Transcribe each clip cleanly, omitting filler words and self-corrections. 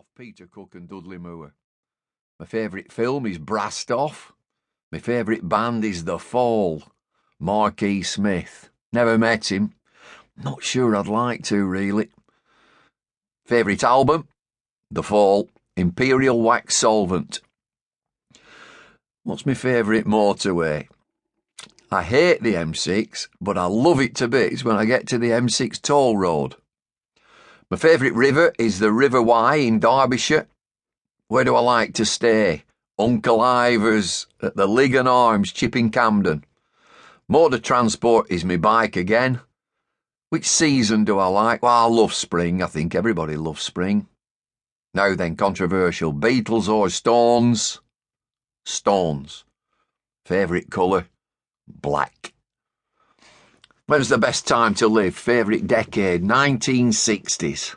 Off, Peter Cook and Dudley Moore. My favourite film is Brassed Off. My favourite band is The Fall. Mark E. Smith. Never met him. Not sure I'd like to, really. Favourite album? The Fall. Imperial Wax Solvent. What's my favourite motorway? I hate the M6, but I love it to bits when I get to the M6 toll road. My favourite river is the River Wye in Derbyshire. Where do I like to stay? Uncle Ivor's at the Ligon Arms, Chipping Camden. Mode of transport is my bike again. Which season do I like? Well, I love spring. I think everybody loves spring. Now then, controversial. Beatles or Stones? Stones. Favourite colour? Black. When's the best time to live? Favourite decade? 1960s.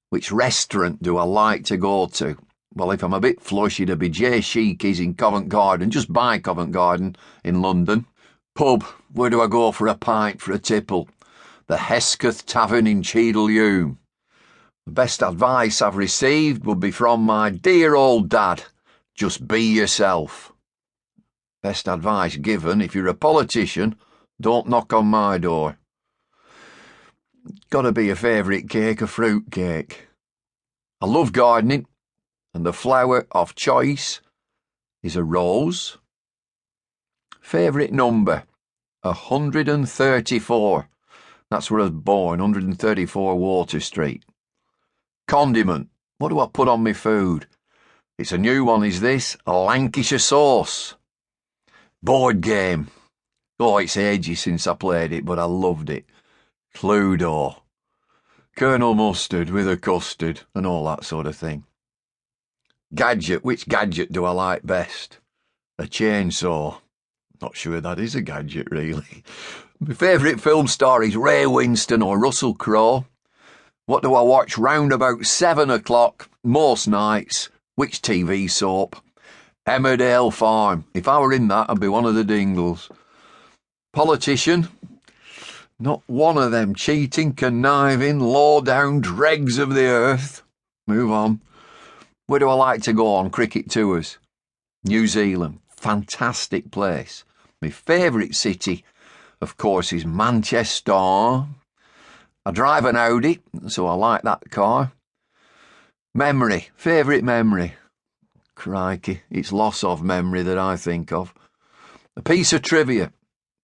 Which restaurant do I like to go to? Well, if I'm a bit flush, it'd be J. Sheiky's in Covent Garden, just by Covent Garden in London. Pub, where do I go for a pint for a tipple? The Hesketh Tavern in Cheadle-Hulme. The best advice I've received would be from my dear old dad. Just be yourself. Best advice given, if you're a politician, don't knock on my door. Gotta be a favourite cake, a fruit cake. I love gardening, and the flower of choice is a rose. Favourite number? 134. That's where I was born, 134 Water Street. Condiment. What do I put on my food? It's a new one, is this? A Lancashire sauce. Board game. Oh, it's ages since I played it, but I loved it. Cluedo. Colonel Mustard with a custard and all that sort of thing. Gadget. Which gadget do I like best? A chainsaw. Not sure that is a gadget, really. My favourite film star is Ray Winston or Russell Crowe. What do I watch round about 7 o'clock most nights? Which TV soap? Emmerdale Farm. If I were in that, I'd be one of the Dingles. Politician? Not one of them cheating, conniving, low-down dregs of the earth. Move on. Where do I like to go on cricket tours? New Zealand. Fantastic place. My favourite city, of course, is Manchester. I drive an Audi, so I like that car. Memory. Favourite memory? Crikey, it's loss of memory that I think of. A piece of trivia.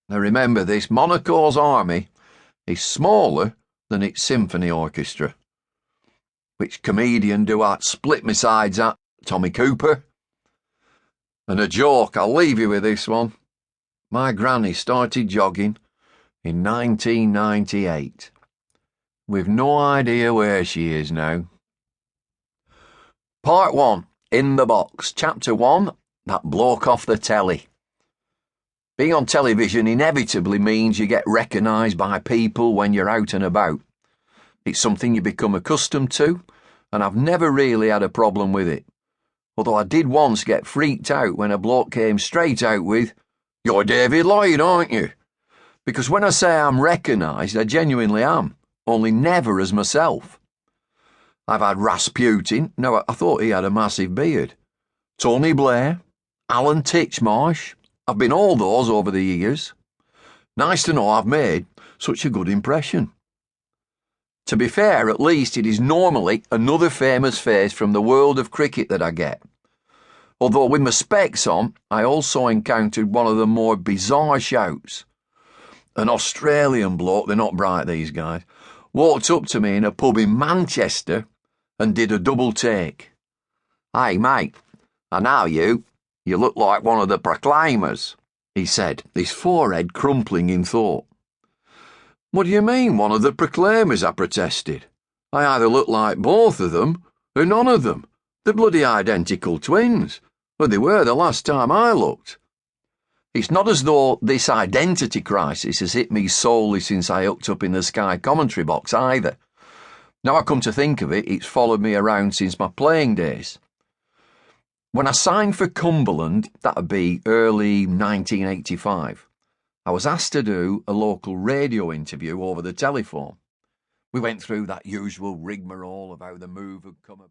Now remember this, Monaco's army is smaller than its symphony orchestra. Which comedian do I split my sides at? Tommy Cooper? And a joke, I'll leave you with this one. My granny started jogging in 1998. We've no idea where she is now. Part 1, In the Box. Chapter 1, That Bloke Off the Telly. Being on television inevitably means you get recognised by people when you're out and about. It's something you become accustomed to, and I've never really had a problem with it. Although I did once get freaked out when a bloke came straight out with, "You're David Lloyd, aren't you?" Because when I say I'm recognised, I genuinely am, only never as myself. I've had Rasputin. No, I thought he had a massive beard. Tony Blair, Alan Titchmarsh. I've been all those over the years. Nice to know I've made such a good impression. To be fair, at least it is normally another famous face from the world of cricket that I get. Although with my specs on, I also encountered one of the more bizarre shouts. An Australian bloke, they're not bright these guys, walked up to me in a pub in Manchester and did a double take. "Hey mate, I know you. You look like one of the Proclaimers," he said, his forehead crumpling in thought. "What do you mean, one of the Proclaimers?" I protested. "I either look like both of them or none of them. They're bloody identical twins. Well, they were the last time I looked." It's not as though this identity crisis has hit me solely since I hooked up in the Sky commentary box either. Now I come to think of it, it's followed me around since my playing days. When I signed for Cumberland, that would be early 1985, I was asked to do a local radio interview over the telephone. We went through that usual rigmarole of how the move had come about.